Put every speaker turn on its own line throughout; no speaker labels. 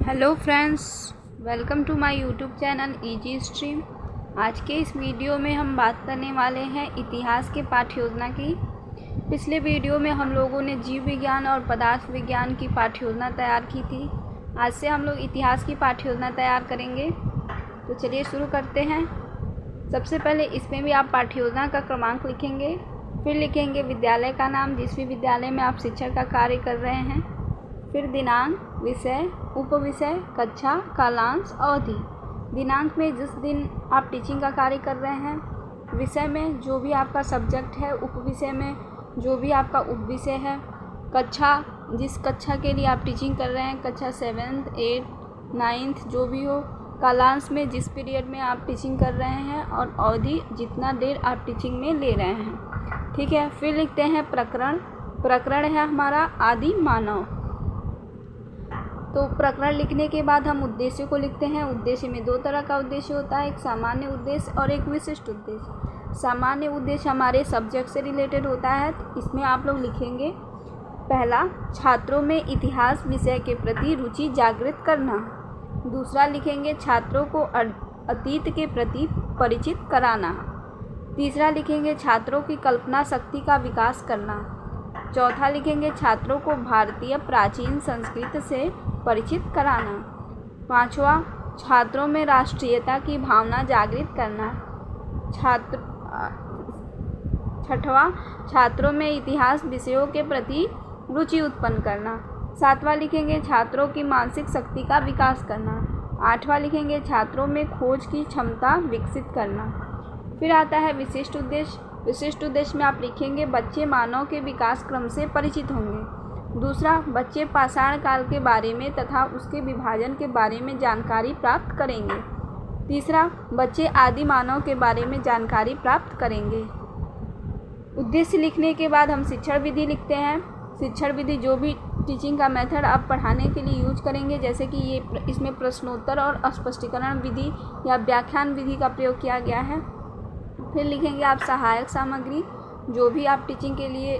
Hello friends, welcome to my YouTube channel easy stream. आज के इस वीडियो में हम बात करने वाले हैं इतिहास के पाठ्य योजना की। पिछले वीडियो में हम लोगों ने जीव विज्ञान और पदार्थ विज्ञान की पाठ्य योजना तैयार की थी। आज से हम लोग इतिहास की पाठ्य योजना तैयार करेंगे। तो चलिए शुरू करते हैं। सबसे पहले इसमें भी आप पाठ्य योजना का क्रमांक लिखेंगे, फिर लिखेंगे विद्यालय का नाम, जिस भी विद्यालय में आप शिक्षक का कार्य कर रहे हैं, फिर दिनांक, विषय, उपविषय, कक्षा, कालांश, अवधि। दिनांक में जिस दिन आप टीचिंग का कार्य कर रहे हैं, विषय में जो भी आपका सब्जेक्ट है, उपविषय में जो भी आपका उपविषय है, कक्षा जिस कक्षा के लिए आप टीचिंग कर रहे हैं, कक्षा 7th 8th 9th जो भी हो, कालांश में जिस पीरियड में आप टीचिंग कर रहे हैं, और अवधि जितना देर आप टीचिंग में ले रहे हैं। ठीक है। फिर लिखते हैं प्रकरण। प्रकरण है हमारा आदि मानव। तो प्रकरण लिखने के बाद हम उद्देश्य को लिखते हैं। उद्देश्य में दो तरह का उद्देश्य होता है, एक सामान्य उद्देश्य और एक विशिष्ट उद्देश्य। सामान्य उद्देश्य हमारे सब्जेक्ट से रिलेटेड होता है, तो इसमें आप लोग लिखेंगे पहला, छात्रों में इतिहास विषय के प्रति रुचि जागृत करना। दूसरा लिखेंगे छात्रों को अतीत के प्रति परिचित कराना। तीसरा लिखेंगे छात्रों की कल्पना शक्ति का विकास करना। चौथा लिखेंगे छात्रों को भारतीय प्राचीन संस्कृति से परिचित कराना। पांचवा, छात्रों में राष्ट्रीयता की भावना जागृत करना। छठवां, छात्रों में इतिहास विषयों के प्रति रुचि उत्पन्न करना। सातवां लिखेंगे छात्रों की मानसिक शक्ति का विकास करना। आठवां लिखेंगे छात्रों में खोज की क्षमता विकसित करना। फिर आता है विशिष्ट उद्देश्य। विशिष्ट उद्देश्य में आप लिखेंगे बच्चे मानव के विकास क्रम से परिचित होंगे। दूसरा, बच्चे पाषाण काल के बारे में तथा उसके विभाजन के बारे में जानकारी प्राप्त करेंगे। तीसरा, बच्चे आदि मानव के बारे में जानकारी प्राप्त करेंगे। उद्देश्य लिखने के बाद हम शिक्षण विधि लिखते हैं। शिक्षण विधि जो भी टीचिंग का मेथड आप पढ़ाने के लिए यूज करेंगे, जैसे कि इसमें प्रश्नोत्तर और स्पष्टीकरण विधि या व्याख्यान विधि का प्रयोग किया गया है। फिर लिखेंगे आप सहायक सामग्री, जो भी आप टीचिंग के लिए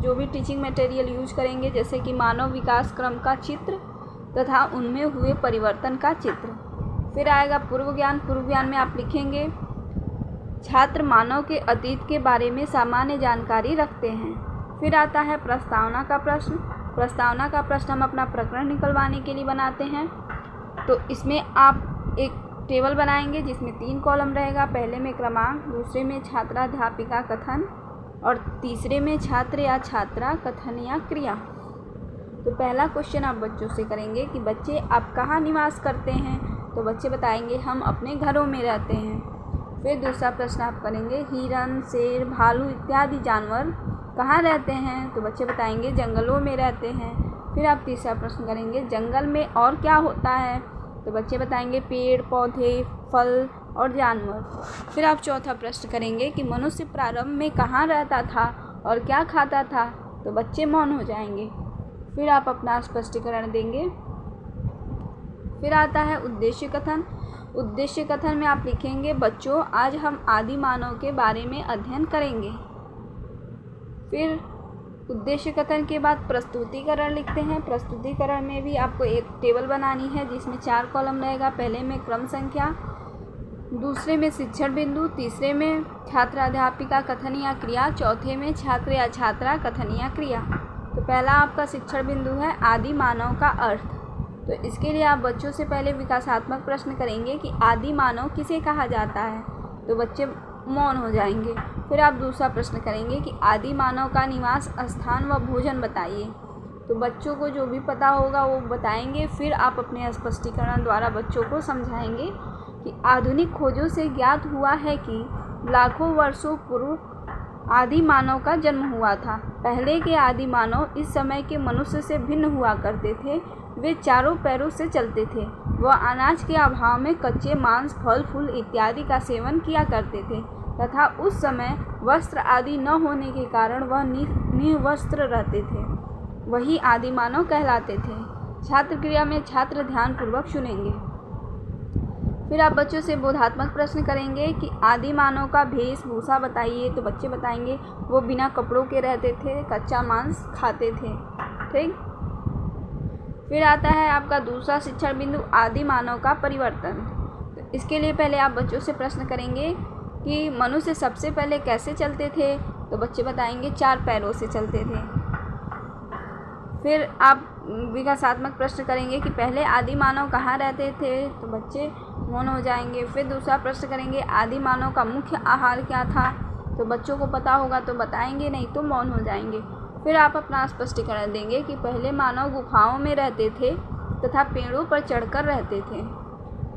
जो भी टीचिंग मटेरियल यूज करेंगे, जैसे कि मानव विकास क्रम का चित्र तथा उनमें हुए परिवर्तन का चित्र। फिर आएगा पूर्व ज्ञान। पूर्व ज्ञान में आप लिखेंगे छात्र मानव के अतीत के बारे में सामान्य जानकारी रखते हैं। फिर आता है प्रस्तावना का प्रश्न। प्रस्तावना का प्रश्न हम अपना प्रकरण निकलवाने के लिए बनाते हैं। तो इसमें आप एक टेबल बनाएंगे जिसमें 3 कॉलम रहेगा। पहले में क्रमांक, दूसरे में छात्राध्यापिका कथन और तीसरे में छात्र या छात्रा कथन या क्रिया। तो पहला क्वेश्चन आप बच्चों से करेंगे कि बच्चे आप कहाँ निवास करते हैं, तो बच्चे बताएंगे हम अपने घरों में रहते हैं। फिर दूसरा प्रश्न आप करेंगे हिरन, शेर, भालू इत्यादि जानवर कहाँ रहते हैं, तो बच्चे बताएंगे जंगलों में रहते हैं। फिर आप तीसरा प्रश्न करेंगे जंगल में और क्या होता है, तो बच्चे बताएंगे पेड़ पौधे, फल और जानवर। फिर आप चौथा प्रश्न करेंगे कि मनुष्य प्रारंभ में कहाँ रहता था और क्या खाता था, तो बच्चे मौन हो जाएंगे। फिर आप अपना स्पष्टीकरण देंगे। फिर आता है उद्देश्य कथन। उद्देश्य कथन में आप लिखेंगे बच्चों आज हम आदि मानव के बारे में अध्ययन करेंगे। फिर उद्देश्य कथन के बाद प्रस्तुतिकरण लिखते हैं। प्रस्तुतिकरण में भी आपको एक टेबल बनानी है जिसमें 4 कॉलम रहेगा। पहले में क्रम संख्या, दूसरे में शिक्षण बिंदु, तीसरे में छात्राध्यापिका कथन या क्रिया, चौथे में छात्र या छात्रा कथन या क्रिया। तो पहला आपका शिक्षण बिंदु है आदि मानव का अर्थ। तो इसके लिए आप बच्चों से पहले विकासात्मक प्रश्न करेंगे कि आदि मानव किसे कहा जाता है, तो बच्चे मौन हो जाएंगे। फिर आप दूसरा प्रश्न करेंगे कि आदि मानव का निवास स्थान व भोजन बताइए, तो बच्चों को जो भी पता होगा वो बताएंगे। फिर आप अपने स्पष्टीकरण द्वारा बच्चों को समझाएंगे कि आधुनिक खोजों से ज्ञात हुआ है कि लाखों वर्षों पूर्व आदि मानव का जन्म हुआ था। पहले के आदि मानव इस समय के मनुष्य से भिन्न हुआ करते थे। वे चारों पैरों से चलते थे। वह अनाज के अभाव में कच्चे मांस, फल फूल इत्यादि का सेवन किया करते थे तथा उस समय वस्त्र आदि न होने के कारण वह निर्वस्त्र रहते थे। वही आदि मानव कहलाते थे। छात्र क्रिया में छात्र ध्यान पूर्वक सुनेंगे। फिर आप बच्चों से बोधात्मक प्रश्न करेंगे कि आदि मानव का वेशभूषा बताइए, तो बच्चे बताएंगे वो बिना कपड़ों के रहते थे, कच्चा मांस खाते थे। ठीक। फिर आता है आपका दूसरा शिक्षण बिंदु आदि मानव का परिवर्तन। तो इसके लिए पहले आप बच्चों से प्रश्न करेंगे कि मनुष्य सबसे पहले कैसे चलते थे। तो बच्चे बताएंगे 4 पैरों से चलते थे। फिर आप विकासात्मक प्रश्न करेंगे कि पहले आदि मानव कहाँ रहते थे। तो बच्चे मौन हो जाएंगे। फिर दूसरा प्रश्न करेंगे आदि मानव का मुख्य आहार क्या था। तो बच्चों को पता होगा तो बताएंगे, नहीं तो मौन हो जाएंगे। फिर आप अपना स्पष्टीकरण देंगे कि पहले मानव गुफाओं में रहते थे तथा पेड़ों पर चढ़कर रहते थे।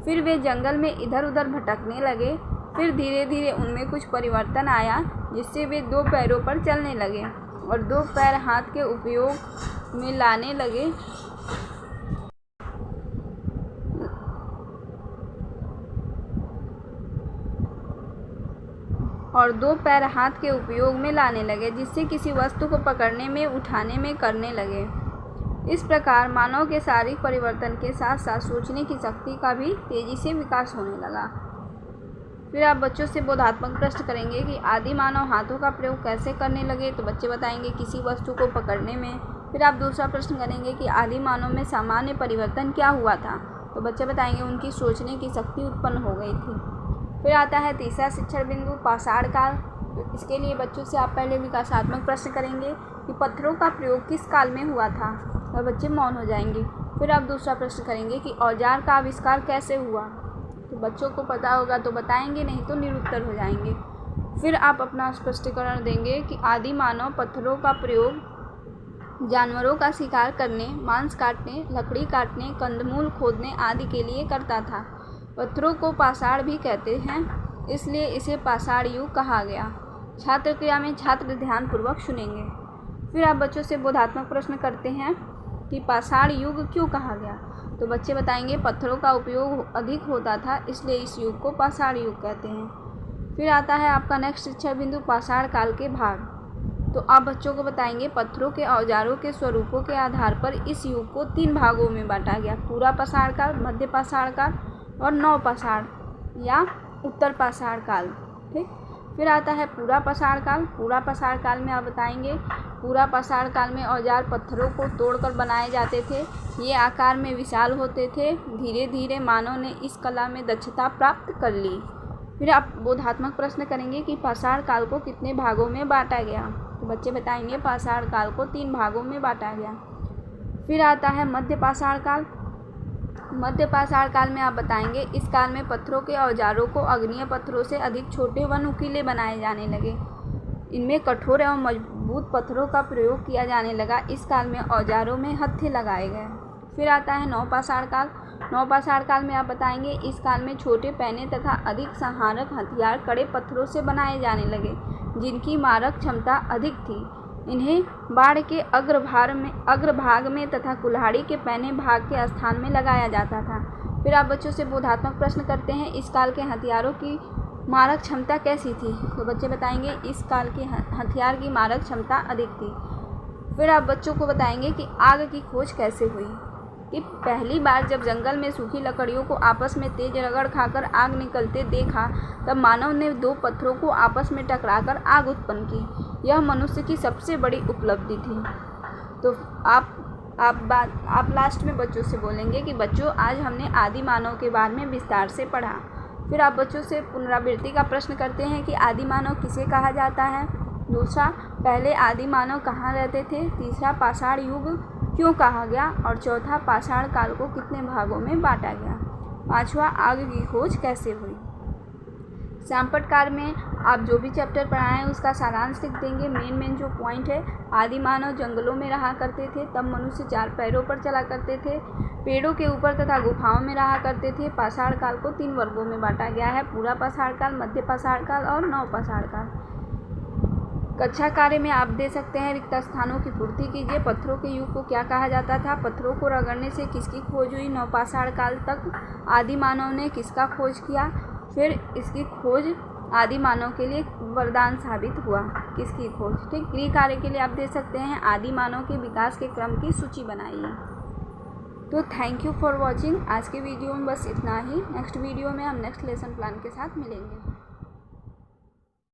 फिर वे जंगल में इधर उधर भटकने लगे। फिर धीरे धीरे उनमें कुछ परिवर्तन आया जिससे वे 2 पैरों पर चलने लगे और 2 पैर हाथ के उपयोग में लाने लगे। जिससे किसी वस्तु को पकड़ने में, उठाने में करने लगे। इस प्रकार मानव के शारीरिक परिवर्तन के साथ साथ सोचने की शक्ति का भी तेजी से विकास होने लगा। फिर आप बच्चों से बोधात्मक प्रश्न करेंगे कि आदि मानव हाथों का प्रयोग कैसे करने लगे। तो बच्चे बताएंगे किसी वस्तु को पकड़ने में। फिर आप दूसरा प्रश्न करेंगे कि आदि मानव में सामान्य परिवर्तन क्या हुआ था। तो बच्चे बताएंगे उनकी सोचने की शक्ति उत्पन्न हो गई थी। फिर आता है तीसरा शिक्षण बिंदु पाषाण काल। तो इसके लिए बच्चों से आप पहले विकासात्मक प्रश्न करेंगे कि पत्थरों का प्रयोग किस काल में हुआ था और बच्चे मौन हो जाएंगे। फिर आप दूसरा प्रश्न करेंगे कि औजार का आविष्कार कैसे हुआ। तो बच्चों को पता होगा तो बताएंगे, नहीं तो निरुत्तर हो जाएंगे। फिर आप अपना स्पष्टीकरण देंगे कि आदि मानव पत्थरों का प्रयोग जानवरों का शिकार करने, मांस काटने, लकड़ी काटने, कंदमूल खोदने आदि के लिए करता था। पत्थरों को पाषाण भी कहते हैं, इसलिए इसे पाषाण युग कहा गया। छात्र क्रिया में छात्र ध्यानपूर्वक सुनेंगे। फिर आप बच्चों से बोधात्मक प्रश्न करते हैं कि पाषाण युग क्यों कहा गया। तो बच्चे बताएंगे पत्थरों का उपयोग अधिक होता था, इसलिए इस युग को पाषाण युग कहते हैं। फिर आता है आपका नेक्स्ट शिक्षण बिंदु पाषाण काल के भाग। तो आप बच्चों को बताएंगे पत्थरों के औजारों के स्वरूपों के आधार पर इस युग को 3 भागों में बांटा गया, पूरा पाषाण काल, मध्य पाषाण काल और नवपाषाण या उत्तर पाषाण काल। ठीक। फिर आता है पूरा पाषाण काल। पूरा पाषाण काल में आप बताएंगे पूरा पाषाण काल में औजार पत्थरों को तोड़कर बनाए जाते थे। ये आकार में विशाल होते थे। धीरे धीरे मानव ने इस कला में दक्षता प्राप्त कर ली। फिर आप बोधात्मक प्रश्न करेंगे कि पाषाण काल को कितने भागों में बांटा गया। तो बच्चे बताएंगे पाषाण काल को 3 भागों में बांटा गया। फिर आता है मध्य पाषाण काल। मध्य पाषाण काल में आप बताएंगे इस काल में पत्थरों के औजारों को अग्नीय पत्थरों से अधिक छोटे व नुकीले बनाए जाने लगे। इनमें कठोर एवं मजबूत पत्थरों का प्रयोग किया जाने लगा। इस काल में औजारों में हत्थे लगाए गए। फिर आता है नवपाषाण काल। नवपाषाण काल में आप बताएंगे इस काल में छोटे पैने तथा अधिक संहारक हथियार कड़े पत्थरों से बनाए जाने लगे, जिनकी मारक क्षमता अधिक थी। इन्हें बाड़ के अग्रभाग में तथा कुल्हाड़ी के पैने भाग के स्थान में लगाया जाता था। फिर आप बच्चों से बोधात्मक प्रश्न करते हैं इस काल के हथियारों की मारक क्षमता कैसी थी। तो बच्चे बताएंगे इस काल के हथियार की मारक क्षमता अधिक थी। फिर आप बच्चों को बताएंगे कि आग की खोज कैसे हुई। कि पहली बार जब जंगल में सूखी लकड़ियों को आपस में तेज रगड़ खाकर आग निकलते देखा, तब मानव ने 2 पत्थरों को आपस में टकराकर आग उत्पन्न की। यह मनुष्य की सबसे बड़ी उपलब्धि थी। तो आप लास्ट में बच्चों से बोलेंगे कि बच्चों आज हमने आदि मानव के बारे में विस्तार से पढ़ा। फिर आप बच्चों से पुनरावृत्ति का प्रश्न करते हैं कि आदि मानव किसे कहा जाता है। दूसरा, पहले आदि मानव कहाँ रहते थे। तीसरा, पाषाण युग क्यों कहा गया। और चौथा, पाषाण काल को कितने भागों में बांटा गया। 5वां, आग की खोज कैसे हुई। श्यामपट्ट काल में आप जो भी चैप्टर पढ़ाएं उसका सारांश लिख देंगे। मेन जो पॉइंट है, आदि मानव जंगलों में रहा करते थे, तब मनुष्य 4 पैरों पर चला करते थे, पेड़ों के ऊपर तथा गुफाओं में रहा करते थे। पाषाण काल को 3 वर्गों में बांटा गया है, पूरा पाषाण काल, मध्य पाषाण काल और नवपाषाण काल। कक्षा कार्य में आप दे सकते हैं रिक्त स्थानों की पूर्ति कीजिए। पत्थरों के युग को क्या कहा जाता था। पत्थरों को रगड़ने से किसकी खोज हुई। नवपाषाण काल तक आदि मानव ने किसका खोज किया। फिर इसकी खोज आदि मानव के लिए वरदान साबित हुआ, किसकी खोज। ठीक। गृह कार्य के लिए आप दे सकते हैं आदि मानव के विकास के क्रम की सूची बनाइए। तो थैंक यू फॉर वॉचिंग। आज के वीडियो में बस इतना ही। नेक्स्ट वीडियो में हम नेक्स्ट लेसन प्लान के साथ मिलेंगे।